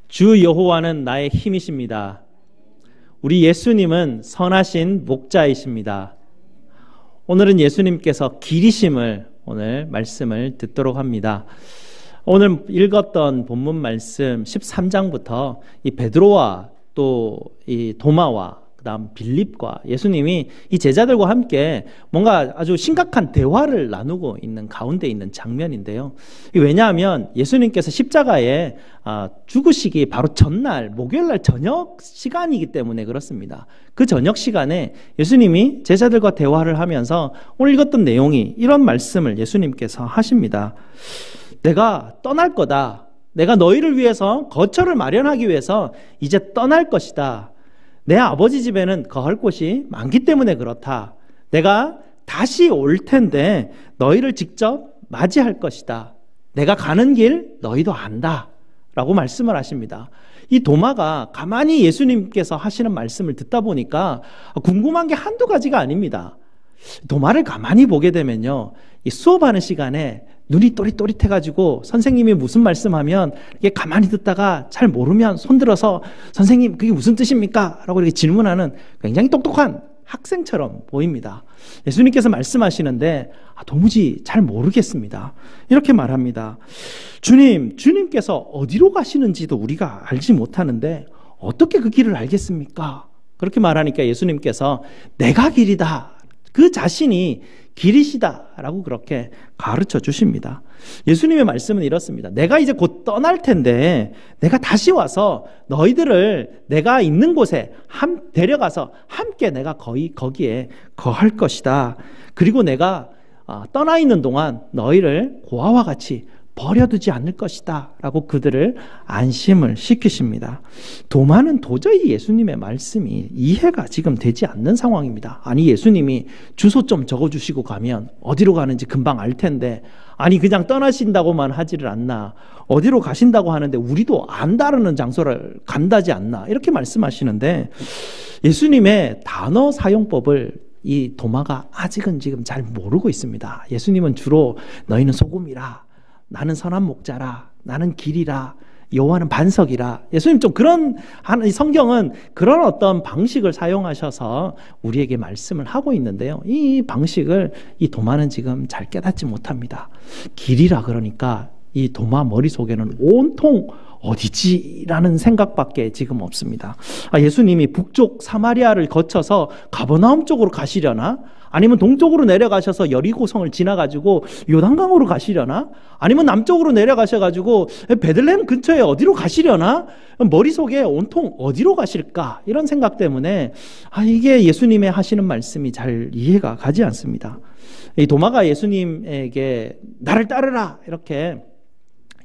주 여호와는 나의 힘이십니다. 우리 예수님은 선하신 목자이십니다. 오늘은 예수님께서 길이심을 오늘 말씀을 듣도록 합니다. 오늘 읽었던 본문 말씀 13장부터 이 베드로와 또 이 도마와 그다음 빌립과 예수님이 이 제자들과 함께 뭔가 아주 심각한 대화를 나누고 있는 가운데 있는 장면인데요. 왜냐하면 예수님께서 십자가에 죽으시기 바로 전날 목요일날 저녁 시간이기 때문에 그렇습니다. 그 저녁 시간에 예수님이 제자들과 대화를 하면서 오늘 읽었던 내용이 이런 말씀을 예수님께서 하십니다. 내가 떠날 거다. 내가 너희를 위해서 거처를 마련하기 위해서 이제 떠날 것이다. 내 아버지 집에는 거할 곳이 많기 때문에 그렇다. 내가 다시 올 텐데 너희를 직접 맞이할 것이다. 내가 가는 길 너희도 안다. 라고 말씀을 하십니다. 이 도마가 가만히 예수님께서 하시는 말씀을 듣다 보니까 궁금한 게 한두 가지가 아닙니다. 도마를 가만히 보게 되면요, 이 수업하는 시간에 눈이 또릿또릿해가지고 선생님이 무슨 말씀하면 이게 가만히 듣다가 잘 모르면 손들어서 선생님 그게 무슨 뜻입니까? 라고 이렇게 질문하는 굉장히 똑똑한 학생처럼 보입니다. 예수님께서 말씀하시는데 도무지 잘 모르겠습니다. 이렇게 말합니다. 주님께서 어디로 가시는지도 우리가 알지 못하는데 어떻게 그 길을 알겠습니까? 그렇게 말하니까 예수님께서 내가 길이다. 그 자신이 길이시다라고 그렇게 가르쳐 주십니다. 예수님의 말씀은 이렇습니다. 내가 이제 곧 떠날 텐데 내가 다시 와서 너희들을 내가 있는 곳에 데려가서 함께 내가 거기에 거할 것이다. 그리고 내가 떠나 있는 동안 너희를 고아와 같이 버려두지 않을 것이다 라고 그들을 안심을 시키십니다. 도마는 도저히 예수님의 말씀이 이해가 지금 되지 않는 상황입니다. 아니 예수님이 주소 좀 적어주시고 가면 어디로 가는지 금방 알 텐데 아니 그냥 떠나신다고만 하지를 않나, 어디로 가신다고 하는데 우리도 안 다루는 장소를 간다지 않나, 이렇게 말씀하시는데 예수님의 단어 사용법을 이 도마가 아직은 지금 잘 모르고 있습니다. 예수님은 주로 너희는 소금이라, 나는 선한 목자라, 나는 길이라, 여호와는 반석이라. 예수님 좀 성경은 그런 어떤 방식을 사용하셔서 우리에게 말씀을 하고 있는데요. 이 방식을 이 도마는 지금 잘 깨닫지 못합니다. 길이라 그러니까 이 도마 머릿속에는 온통 어디지라는 생각밖에 지금 없습니다. 예수님이 북쪽 사마리아를 거쳐서 가버나움 쪽으로 가시려나? 아니면 동쪽으로 내려가셔서 여리고성을 지나가지고 요단강으로 가시려나? 아니면 남쪽으로 내려가셔가지고 베들레헴 근처에 어디로 가시려나? 머릿속에 온통 어디로 가실까? 이런 생각 때문에 이게 예수님의 하시는 말씀이 잘 이해가 가지 않습니다. 이 도마가 예수님에게 나를 따르라 이렇게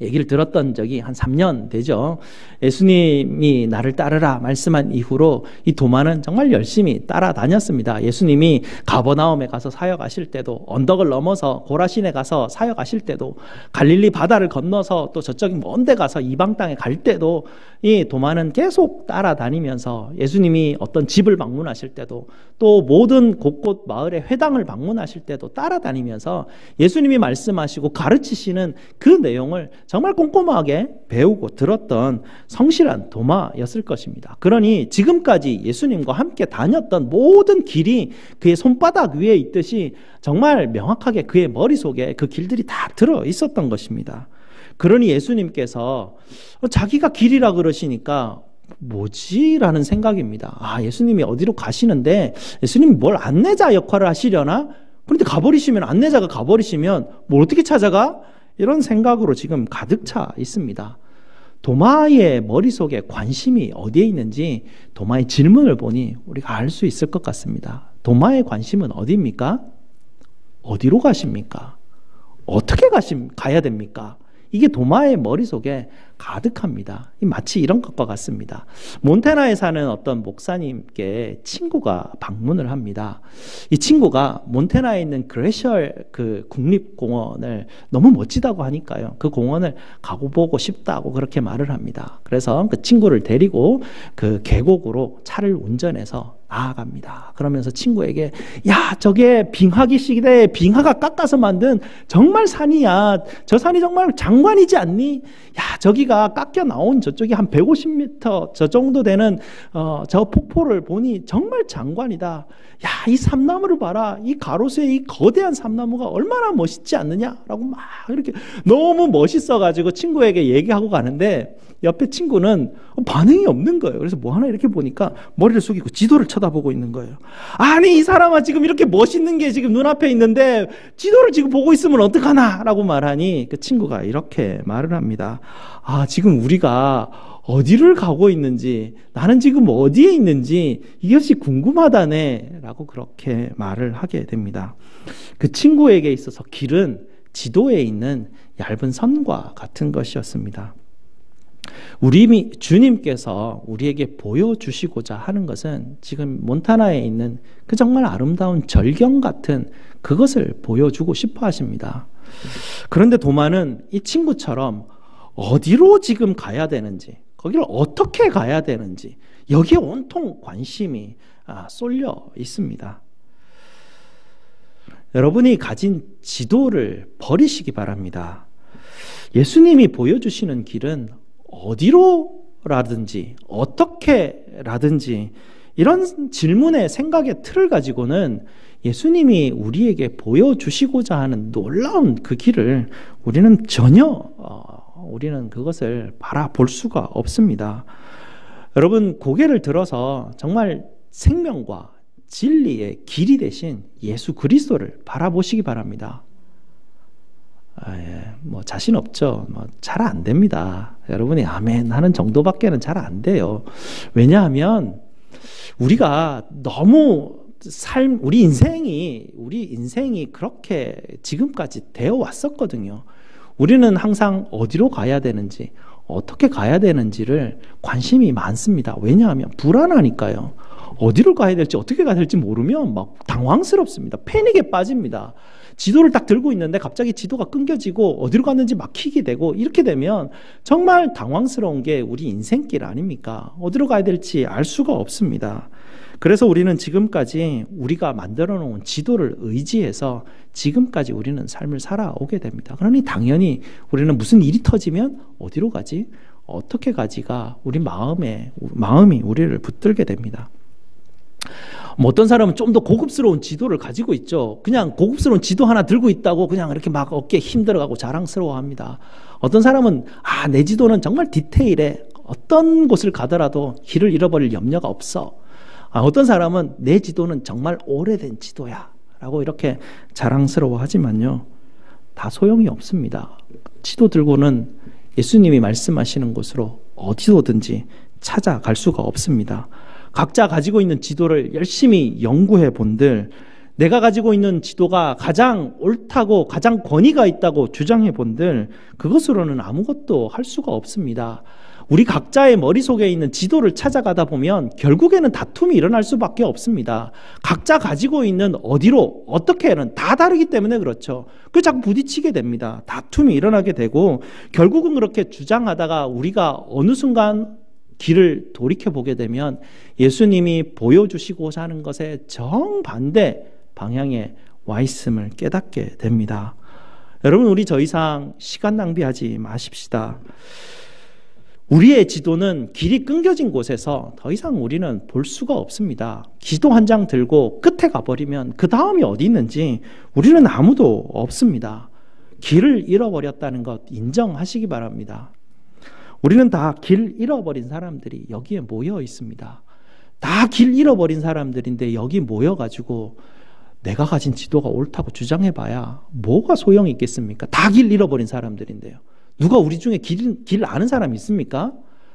얘기를 들었던 적이 한 3년 되죠. 예수님이 나를 따르라 말씀한 이후로 이 도마는 정말 열심히 따라다녔습니다. 예수님이 가버나움에 가서 사역하실 때도, 언덕을 넘어서 고라신에 가서 사역하실 때도, 갈릴리 바다를 건너서 또 저쪽인 먼 데 가서 이방 땅에 갈 때도 이 도마는 계속 따라다니면서 예수님이 어떤 집을 방문하실 때도, 또 모든 곳곳 마을의 회당을 방문하실 때도 따라다니면서 예수님이 말씀하시고 가르치시는 그 내용을 정말 꼼꼼하게 배우고 들었던 성실한 도마였을 것입니다. 그러니 지금까지 예수님과 함께 다녔던 모든 길이 그의 손바닥 위에 있듯이 정말 명확하게 그의 머릿속에 그 길들이 다 들어 있었던 것입니다. 그러니 예수님께서 자기가 길이라 그러시니까 뭐지? 라는 생각입니다. 예수님이 어디로 가시는데 예수님이 뭘 안내자 역할을 하시려나? 그런데 가버리시면, 안내자가 가버리시면 뭘 어떻게 찾아가? 이런 생각으로 지금 가득 차 있습니다. 도마의 머릿속에 관심이 어디에 있는지 도마의 질문을 보니 우리가 알 수 있을 것 같습니다. 도마의 관심은 어디입니까? 어디로 가십니까? 어떻게 가야 됩니까? 이게 도마의 머릿속에 가득합니다. 마치 이런 것과 같습니다. 몬태나에 사는 어떤 목사님께 친구가 방문을 합니다. 이 친구가 몬태나에 있는 그레셜 그 국립공원을 너무 멋지다고 하니까요. 그 공원을 가고 보고 싶다고 그렇게 말을 합니다. 그래서 그 친구를 데리고 그 계곡으로 차를 운전해서 나아갑니다. 그러면서 친구에게 야, 저게 빙하기 시대에 빙하가 깎아서 만든 정말 산이야. 저 산이 정말 장관이지 않니? 야, 저기가 깎여 나온 저쪽이 한 150m 저 정도 되는 저 폭포를 보니 정말 장관이다. 야, 이 삼나무를 봐라. 이 가로수의 이 거대한 삼나무가 얼마나 멋있지 않느냐라고 막 이렇게 너무 멋있어가지고 친구에게 얘기하고 가는데 옆에 친구는 반응이 없는 거예요. 그래서 뭐 하나 이렇게 보니까 머리를 숙이고 지도를 쳐다보고 있는 거예요. 아니, 이 사람아 지금 이렇게 멋있는 게 지금 눈앞에 있는데 지도를 지금 보고 있으면 어떡하나? 라고 말하니 그 친구가 이렇게 말을 합니다. 아, 지금 우리가 어디를 가고 있는지, 나는 지금 어디에 있는지 이것이 궁금하다네 라고 그렇게 말을 하게 됩니다. 그 친구에게 있어서 길은 지도에 있는 얇은 선과 같은 것이었습니다. 우리 주님께서 우리에게 보여주시고자 하는 것은 지금 몬타나에 있는 그 정말 아름다운 절경 같은 그것을 보여주고 싶어 하십니다. 그런데 도마는 이 친구처럼 어디로 지금 가야 되는지, 거기를 어떻게 가야 되는지 여기에 온통 관심이 쏠려 있습니다. 여러분이 가진 지도를 버리시기 바랍니다. 예수님이 보여주시는 길은 어디로라든지 어떻게라든지 이런 질문의 생각의 틀을 가지고는 예수님이 우리에게 보여주시고자 하는 놀라운 그 길을 우리는 전혀 우리는 그것을 바라볼 수가 없습니다. 여러분, 고개를 들어서 정말 생명과 진리의 길이 되신 예수 그리스도를 바라보시기 바랍니다. 뭐 자신 없죠. 잘 안 됩니다. 여러분이 아멘 하는 정도밖에는 잘 안 돼요. 왜냐하면 우리가 너무 우리 인생이 그렇게 지금까지 되어 왔었거든요. 우리는 항상 어디로 가야 되는지, 어떻게 가야 되는지를 관심이 많습니다. 왜냐하면 불안하니까요. 어디로 가야 될지, 어떻게 가야 될지 모르면 막 당황스럽습니다. 패닉에 빠집니다. 지도를 딱 들고 있는데 갑자기 지도가 끊겨지고 어디로 갔는지 막히게 되고, 이렇게 되면 정말 당황스러운 게 우리 인생길 아닙니까? 어디로 가야 될지 알 수가 없습니다. 그래서 우리는 지금까지 우리가 만들어 놓은 지도를 의지해서 지금까지 우리는 삶을 살아오게 됩니다. 그러니 당연히 우리는 무슨 일이 터지면 어디로 가지? 어떻게 가지가 우리 마음이 우리를 붙들게 됩니다. 어떤 사람은 좀 더 고급스러운 지도를 가지고 있죠. 그냥 고급스러운 지도 하나 들고 있다고 그냥 이렇게 막 어깨에 힘들어가고 자랑스러워합니다. 어떤 사람은 내 지도는 정말 디테일해. 어떤 곳을 가더라도 길을 잃어버릴 염려가 없어. 어떤 사람은 내 지도는 정말 오래된 지도야 라고 이렇게 자랑스러워하지만요, 다 소용이 없습니다. 지도 들고는 예수님이 말씀하시는 곳으로 어디로든지 찾아갈 수가 없습니다. 각자 가지고 있는 지도를 열심히 연구해 본들, 내가 가지고 있는 지도가 가장 옳다고 가장 권위가 있다고 주장해 본들, 그것으로는 아무것도 할 수가 없습니다. 우리 각자의 머릿속에 있는 지도를 찾아가다 보면 결국에는 다툼이 일어날 수밖에 없습니다. 각자 가지고 있는 어디로 어떻게는 다 다르기 때문에 그렇죠. 그 자꾸 부딪히게 됩니다. 다툼이 일어나게 되고, 결국은 그렇게 주장하다가 우리가 어느 순간 길을 돌이켜보게 되면 예수님이 보여주시고자 하는 것에 정반대 방향에 와 있음을 깨닫게 됩니다. 여러분, 우리 더 이상 시간 낭비하지 마십시다. 우리의 지도는 길이 끊겨진 곳에서 더 이상 우리는 볼 수가 없습니다. 지도 한 장 들고 끝에 가버리면 그 다음이 어디 있는지 우리는 아무도 없습니다. 길을 잃어버렸다는 것 인정하시기 바랍니다. 우리는 다 길 잃어버린 사람들이 여기에 모여 있습니다. 다 길 잃어버린 사람들인데 여기 모여가지고 내가 가진 지도가 옳다고 주장해봐야 뭐가 소용이 있겠습니까? 다 길 잃어버린 사람들인데요. 누가 우리 중에 길 아는 사람이 있습니까?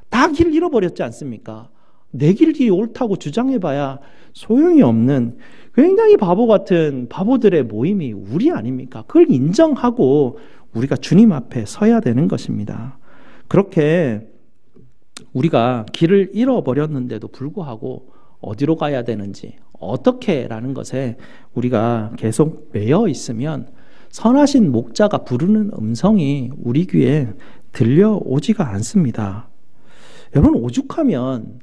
다 길 잃어버렸지 않습니까? 내 길이 옳다고 주장해봐야 소용이 없는 굉장히 바보 같은 바보들의 모임이 우리 아닙니까? 그걸 인정하고 우리가 주님 앞에 서야 되는 것입니다. 그렇게 우리가 길을 잃어버렸는데도 불구하고 어디로 가야 되는지 어떻게라는 것에 우리가 계속 매여 있으면 선하신 목자가 부르는 음성이 우리 귀에 들려오지가 않습니다. 여러분, 오죽하면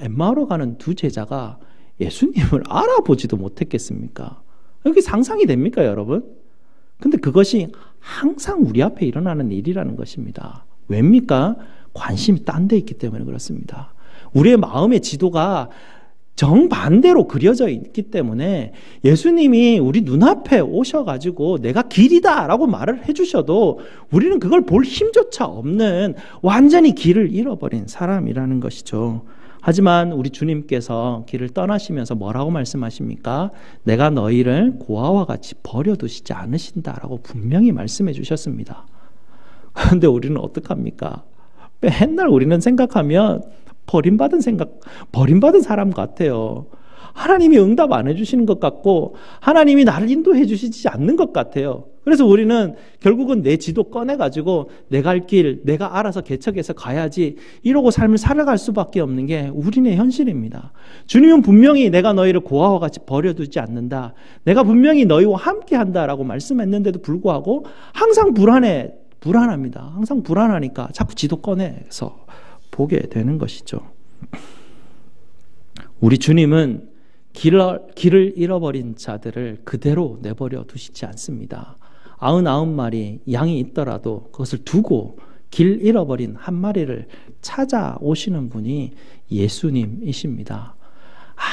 엠마오로 가는 두 제자가 예수님을 알아보지도 못했겠습니까? 이게 상상이 됩니까, 여러분? 근데 그것이 항상 우리 앞에 일어나는 일이라는 것입니다. 왜입니까? 관심이 딴 데 있기 때문에 그렇습니다. 우리의 마음의 지도가 정반대로 그려져 있기 때문에 예수님이 우리 눈앞에 오셔가지고 내가 길이다 라고 말을 해주셔도 우리는 그걸 볼 힘조차 없는 완전히 길을 잃어버린 사람이라는 것이죠. 하지만 우리 주님께서 길을 떠나시면서 뭐라고 말씀하십니까? 내가 너희를 고아와 같이 버려두시지 않으신다라고 분명히 말씀해 주셨습니다. 그런데 우리는 어떡합니까? 맨날 우리는 생각하면 버림받은 사람 같아요. 하나님이 응답 안 해주시는 것 같고 하나님이 나를 인도해 주시지 않는 것 같아요. 그래서 우리는 결국은 내 지도 꺼내가지고 내 갈 길 내가 알아서 개척해서 가야지 이러고 삶을 살아갈 수밖에 없는 게 우리의 현실입니다. 주님은 분명히 내가 너희를 고아와 같이 버려두지 않는다. 내가 분명히 너희와 함께 한다라고 말씀했는데도 불구하고 항상 불안합니다. 항상 불안하니까 자꾸 지도 꺼내서 보게 되는 것이죠. 우리 주님은 길을 잃어버린 자들을 그대로 내버려 두시지 않습니다. 99마리 양이 있더라도 그것을 두고 길 잃어버린 한 마리를 찾아오시는 분이 예수님이십니다.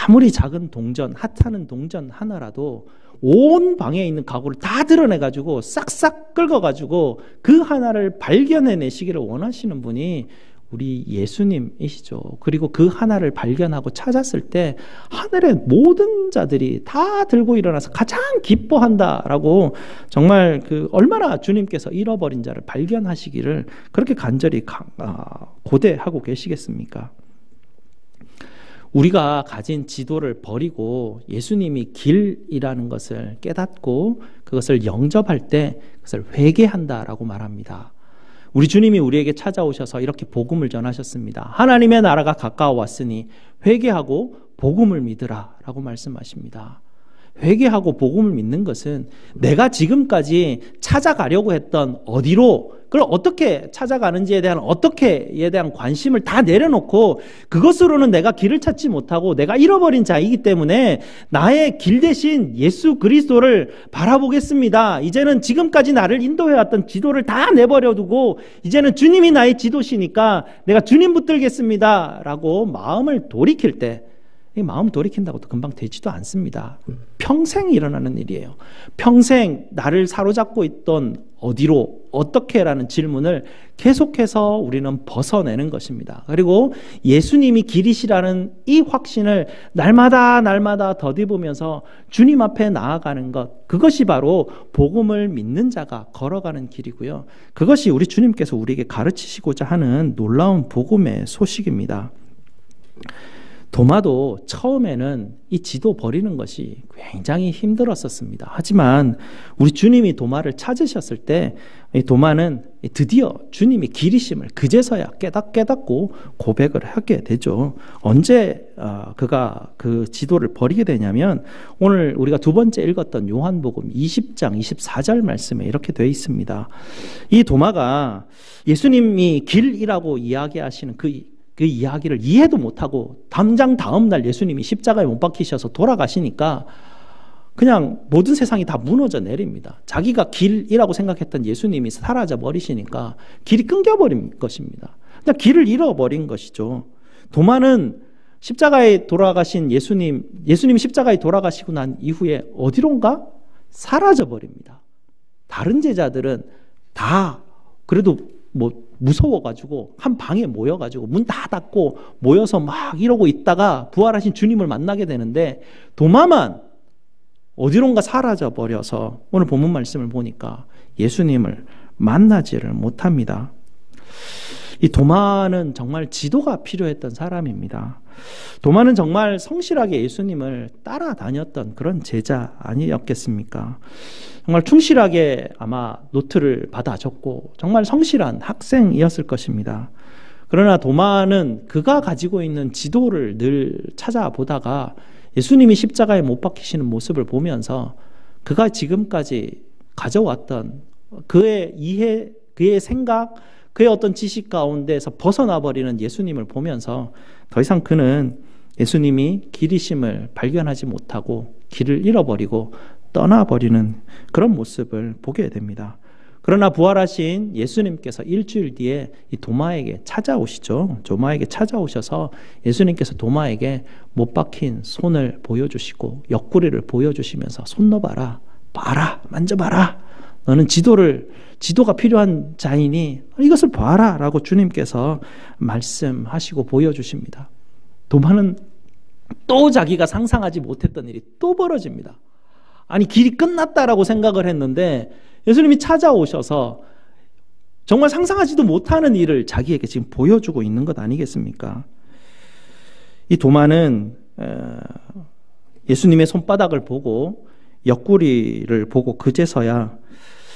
아무리 작은 동전, 하찮은 동전 하나라도 온 방에 있는 가구를 다 드러내가지고 싹싹 긁어가지고 그 하나를 발견해내시기를 원하시는 분이 우리 예수님이시죠. 그리고 그 하나를 발견하고 찾았을 때 하늘의 모든 자들이 다 들고 일어나서 가장 기뻐한다라고 정말 얼마나 주님께서 잃어버린 자를 발견하시기를 그렇게 간절히 고대하고 계시겠습니까? 우리가 가진 지도를 버리고 예수님이 길이라는 것을 깨닫고 그것을 영접할 때 그것을 회개한다라고 말합니다. 우리 주님이 우리에게 찾아오셔서 이렇게 복음을 전하셨습니다. 하나님의 나라가 가까워왔으니 회개하고 복음을 믿으라 라고 말씀하십니다. 회개하고 복음을 믿는 것은 내가 지금까지 찾아가려고 했던 어디로 그걸 어떻게 찾아가는지에 대한 어떻게에 대한 관심을 다 내려놓고 그것으로는 내가 길을 찾지 못하고 내가 잃어버린 자이기 때문에 나의 길 대신 예수 그리스도를 바라보겠습니다. 이제는 지금까지 나를 인도해왔던 지도를 다 내버려두고 이제는 주님이 나의 지도시니까 내가 주님 붙들겠습니다 라고 마음을 돌이킬 때 이 마음 돌이킨다고도 금방 되지도 않습니다. 평생 일어나는 일이에요. 평생 나를 사로잡고 있던 어디로 어떻게라는 질문을 계속해서 우리는 벗어내는 것입니다. 그리고 예수님이 길이시라는 이 확신을 날마다 덧입으면서 주님 앞에 나아가는 것, 그것이 바로 복음을 믿는 자가 걸어가는 길이고요. 그것이 우리 주님께서 우리에게 가르치시고자 하는 놀라운 복음의 소식입니다. 도마도 처음에는 이 지도 버리는 것이 굉장히 힘들었었습니다. 하지만 우리 주님이 도마를 찾으셨을 때 이 도마는 드디어 주님이 길이심을 그제서야 깨닫고 고백을 하게 되죠. 언제 그가 그 지도를 버리게 되냐면 오늘 우리가 두 번째 읽었던 요한복음 20장 24절 말씀에 이렇게 되어 있습니다. 이 도마가 예수님이 길이라고 이야기하시는 그 이야기를 이해도 못하고 당장 다음날 예수님이 십자가에 못 박히셔서 돌아가시니까 그냥 모든 세상이 다 무너져 내립니다. 자기가 길이라고 생각했던 예수님이 사라져 버리시니까 길이 끊겨버린 것입니다. 그냥 길을 잃어버린 것이죠. 도마는 십자가에 돌아가신 예수님이 십자가에 돌아가시고 난 이후에 어디론가 사라져 버립니다. 다른 제자들은 다 그래도 무서워가지고 한 방에 모여가지고 문 다 닫고 모여서 막 이러고 있다가 부활하신 주님을 만나게 되는데 도마만 어디론가 사라져 버려서 오늘 본문 말씀을 보니까 예수님을 만나지를 못합니다. 이 도마는 정말 지도가 필요했던 사람입니다. 도마는 정말 성실하게 예수님을 따라다녔던 그런 제자 아니었겠습니까? 정말 충실하게 아마 노트를 받아 적고 정말 성실한 학생이었을 것입니다. 그러나 도마는 그가 가지고 있는 지도를 늘 찾아보다가 예수님이 십자가에 못 박히시는 모습을 보면서 그가 지금까지 가져왔던 그의 이해, 그의 생각, 그의 어떤 지식 가운데서 벗어나 버리는 예수님을 보면서 더 이상 그는 예수님이 길이심을 발견하지 못하고 길을 잃어버리고 떠나버리는 그런 모습을 보게 됩니다. 그러나 부활하신 예수님께서 일주일 뒤에 이 도마에게 찾아오시죠. 도마에게 찾아오셔서 예수님께서 도마에게 못 박힌 손을 보여주시고 옆구리를 보여주시면서 손 넣어봐라, 봐라, 만져봐라. 너는 지도가 필요한 자이니 이것을 봐라 라고 주님께서 말씀하시고 보여주십니다. 도마는 또 자기가 상상하지 못했던 일이 또 벌어집니다. 아니, 길이 끝났다라고 생각을 했는데 예수님이 찾아오셔서 정말 상상하지도 못하는 일을 자기에게 지금 보여주고 있는 것 아니겠습니까? 이 도마는 예수님의 손바닥을 보고 옆구리를 보고 그제서야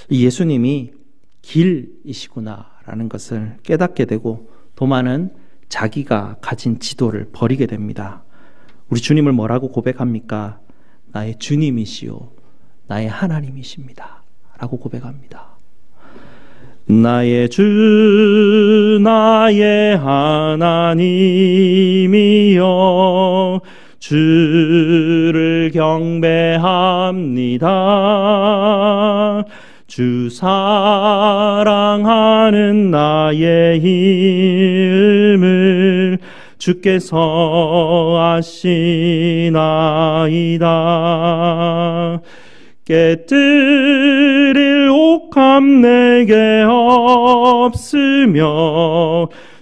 예수님이 길이시구나라는 것을 깨닫게 되고 도마는 자기가 가진 지도를 버리게 됩니다. 우리 주님을 뭐라고 고백합니까? 나의 주님이시요 나의 하나님이십니다 라고 고백합니다. 나의 주 나의 하나님이여 주를 경배합니다. 주 사랑하는 나의 힘을 주께서 아시나이다. 깨뜨릴 옥함 내게 없으며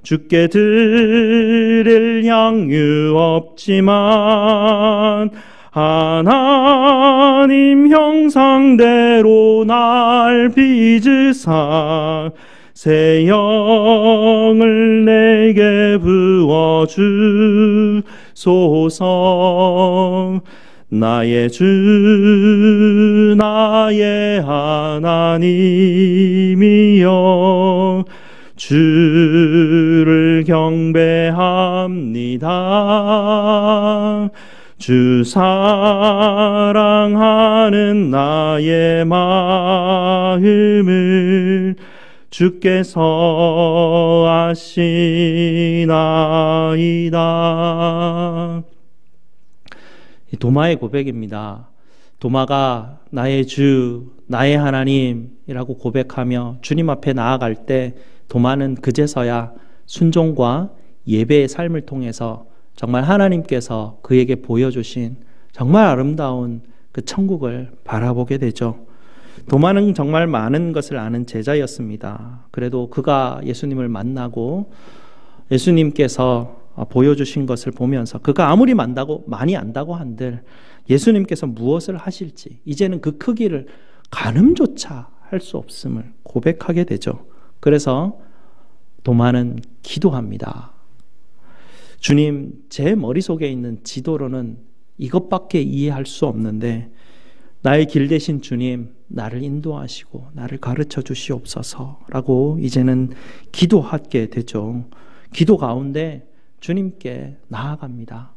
주께 드릴 향유 없지만 하나님 형상대로 날 빚으사 새 영을 내게 부어주소서. 나의 주 나의 하나님이여 주를 경배합니다. 주 사랑하는 나의 마음을 주께서 아시나이다. 도마의 고백입니다. 도마가 나의 주, 나의 하나님이라고 고백하며 주님 앞에 나아갈 때 도마는 그제서야 순종과 예배의 삶을 통해서 정말 하나님께서 그에게 보여주신 정말 아름다운 그 천국을 바라보게 되죠. 도마는 정말 많은 것을 아는 제자였습니다. 그래도 그가 예수님을 만나고 예수님께서 보여주신 것을 보면서 그가 아무리 많이 안다고 한들 예수님께서 무엇을 하실지 이제는 그 크기를 가늠조차 할 수 없음을 고백하게 되죠. 그래서 도마는 기도합니다. 주님, 제 머릿속에 있는 지도로는 이것밖에 이해할 수 없는데 나의 길 대신 주님, 나를 인도하시고 나를 가르쳐 주시옵소서라고 이제는 기도하게 되죠. 기도 가운데 주님께 나아갑니다.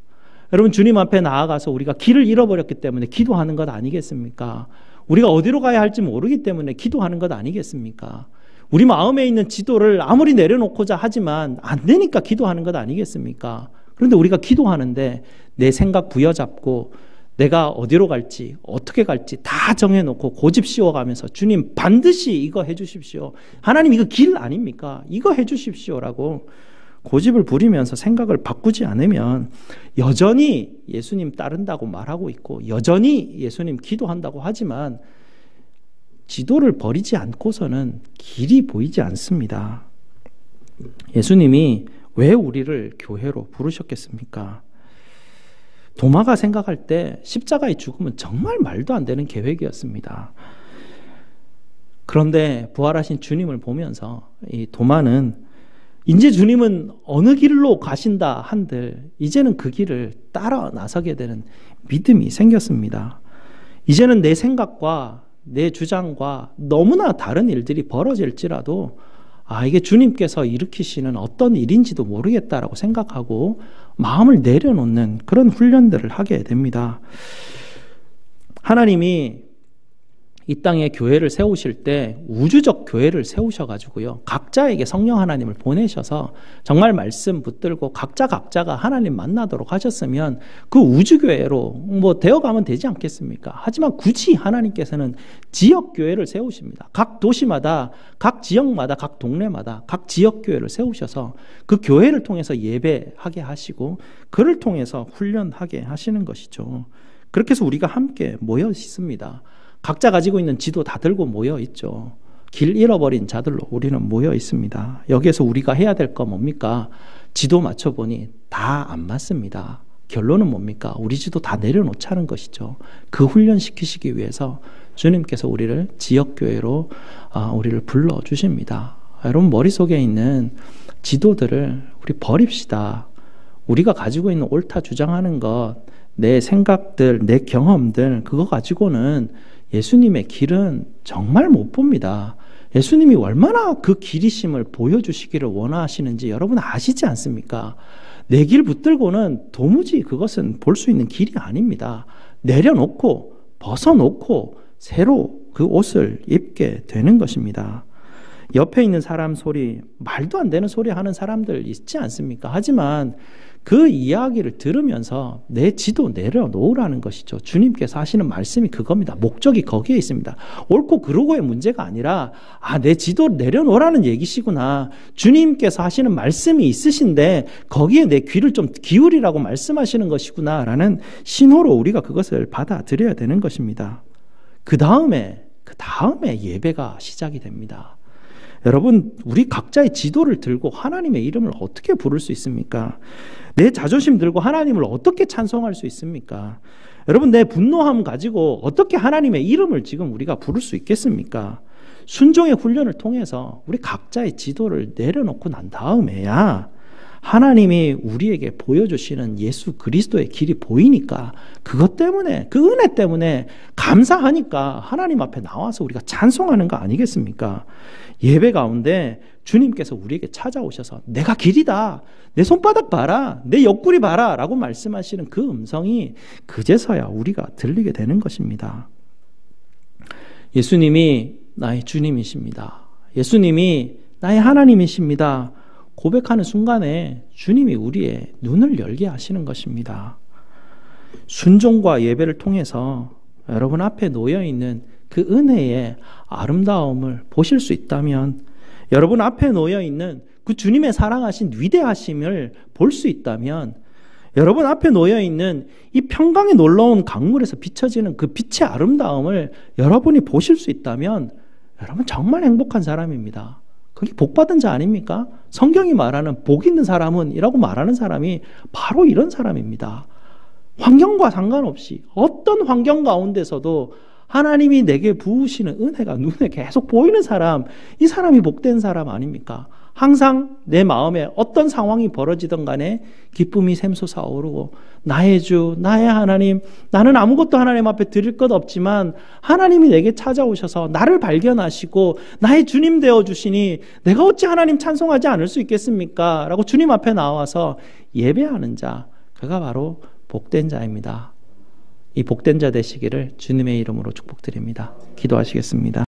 여러분, 주님 앞에 나아가서 우리가 길을 잃어버렸기 때문에 기도하는 것 아니겠습니까? 우리가 어디로 가야 할지 모르기 때문에 기도하는 것 아니겠습니까? 우리 마음에 있는 지도를 아무리 내려놓고자 하지만 안 되니까 기도하는 것 아니겠습니까? 그런데 우리가 기도하는데 내 생각 부여잡고 내가 어디로 갈지 어떻게 갈지 다 정해놓고 고집 씌워가면서 주님 반드시 이거 해주십시오. 하나님 이거 길 아닙니까? 이거 해주십시오라고 고집을 부리면서 생각을 바꾸지 않으면 여전히 예수님 따른다고 말하고 있고 여전히 예수님 기도한다고 하지만 지도를 버리지 않고서는 길이 보이지 않습니다. 예수님이 왜 우리를 교회로 부르셨겠습니까? 도마가 생각할 때 십자가의 죽음은 정말 말도 안 되는 계획이었습니다. 그런데 부활하신 주님을 보면서 이 도마는 이제 주님은 어느 길로 가신다 한들 이제는 그 길을 따라 나서게 되는 믿음이 생겼습니다. 이제는 내 생각과 내 주장과 너무나 다른 일들이 벌어질지라도 이게 주님께서 일으키시는 어떤 일인지도 모르겠다라고 생각하고 마음을 내려놓는 그런 훈련들을 하게 됩니다. 하나님이 이 땅에 교회를 세우실 때 우주적 교회를 세우셔가지고요, 각자에게 성령 하나님을 보내셔서 정말 말씀 붙들고 각자가 하나님 만나도록 하셨으면 그 우주교회로 되어가면 되지 않겠습니까? 하지만 굳이 하나님께서는 지역교회를 세우십니다. 각 도시마다, 각 지역마다, 각 동네마다 각 지역교회를 세우셔서 그 교회를 통해서 예배하게 하시고 그를 통해서 훈련하게 하시는 것이죠. 그렇게 해서 우리가 함께 모여 있습니다. 각자 가지고 있는 지도 다 들고 모여 있죠. 길 잃어버린 자들로 우리는 모여 있습니다. 여기에서 우리가 해야 될 거 뭡니까? 지도 맞춰보니 다 안 맞습니다. 결론은 뭡니까? 우리 지도 다 내려놓자는 것이죠. 그 훈련시키시기 위해서 주님께서 우리를 지역교회로 우리를 불러주십니다. 여러분 머릿속에 있는 지도들을 우리 버립시다. 우리가 가지고 있는 옳다 주장하는 것, 내 생각들, 내 경험들, 그거 가지고는 예수님의 길은 정말 못 봅니다. 예수님이 얼마나 그 길이심을 보여주시기를 원하시는지 여러분 아시지 않습니까? 내 길 붙들고는 도무지 그것은 볼 수 있는 길이 아닙니다. 내려놓고 벗어놓고 새로 그 옷을 입게 되는 것입니다. 옆에 있는 사람 소리, 말도 안 되는 소리 하는 사람들 있지 않습니까? 하지만 그 이야기를 들으면서 내 지도 내려놓으라는 것이죠. 주님께서 하시는 말씀이 그겁니다. 목적이 거기에 있습니다. 옳고 그르고의 문제가 아니라 내 지도 내려놓으라는 얘기시구나. 주님께서 하시는 말씀이 있으신데 거기에 내 귀를 좀 기울이라고 말씀하시는 것이구나 라는 신호로 우리가 그것을 받아들여야 되는 것입니다. 그 다음에 예배가 시작이 됩니다. 여러분, 우리 각자의 지도를 들고 하나님의 이름을 어떻게 부를 수 있습니까? 내 자존심 들고 하나님을 어떻게 찬송할 수 있습니까? 여러분, 내 분노함 가지고 어떻게 하나님의 이름을 지금 우리가 부를 수 있겠습니까? 순종의 훈련을 통해서 우리 각자의 지도를 내려놓고 난 다음에야 하나님이 우리에게 보여주시는 예수 그리스도의 길이 보이니까 그것 때문에, 그 은혜 때문에 감사하니까 하나님 앞에 나와서 우리가 찬송하는 거 아니겠습니까? 예배 가운데 주님께서 우리에게 찾아오셔서 내가 길이다, 내 손바닥 봐라, 내 옆구리 봐라 라고 말씀하시는 그 음성이 그제서야 우리가 들리게 되는 것입니다. 예수님이 나의 주님이십니다. 예수님이 나의 하나님이십니다. 고백하는 순간에 주님이 우리의 눈을 열게 하시는 것입니다. 순종과 예배를 통해서 여러분 앞에 놓여있는 그 은혜의 아름다움을 보실 수 있다면, 여러분 앞에 놓여있는 그 주님의 사랑하신 위대하심을 볼 수 있다면, 여러분 앞에 놓여있는 이 평강에 놀라운 강물에서 비춰지는 그 빛의 아름다움을 여러분이 보실 수 있다면 여러분 정말 행복한 사람입니다. 그게 복받은 자 아닙니까? 성경이 말하는 복 있는 사람은 이라고 말하는 사람이 바로 이런 사람입니다. 환경과 상관없이 어떤 환경 가운데서도 하나님이 내게 부으시는 은혜가 눈에 계속 보이는 사람, 이 사람이 복된 사람 아닙니까? 항상 내 마음에 어떤 상황이 벌어지든 간에 기쁨이 샘솟아오르고 나의 주, 나의 하나님, 나는 아무것도 하나님 앞에 드릴 것 없지만 하나님이 내게 찾아오셔서 나를 발견하시고 나의 주님 되어주시니 내가 어찌 하나님 찬송하지 않을 수 있겠습니까? 라고 주님 앞에 나와서 예배하는 자, 그가 바로 복된 자입니다. 이 복된 자 되시기를 주님의 이름으로 축복드립니다. 기도하시겠습니다.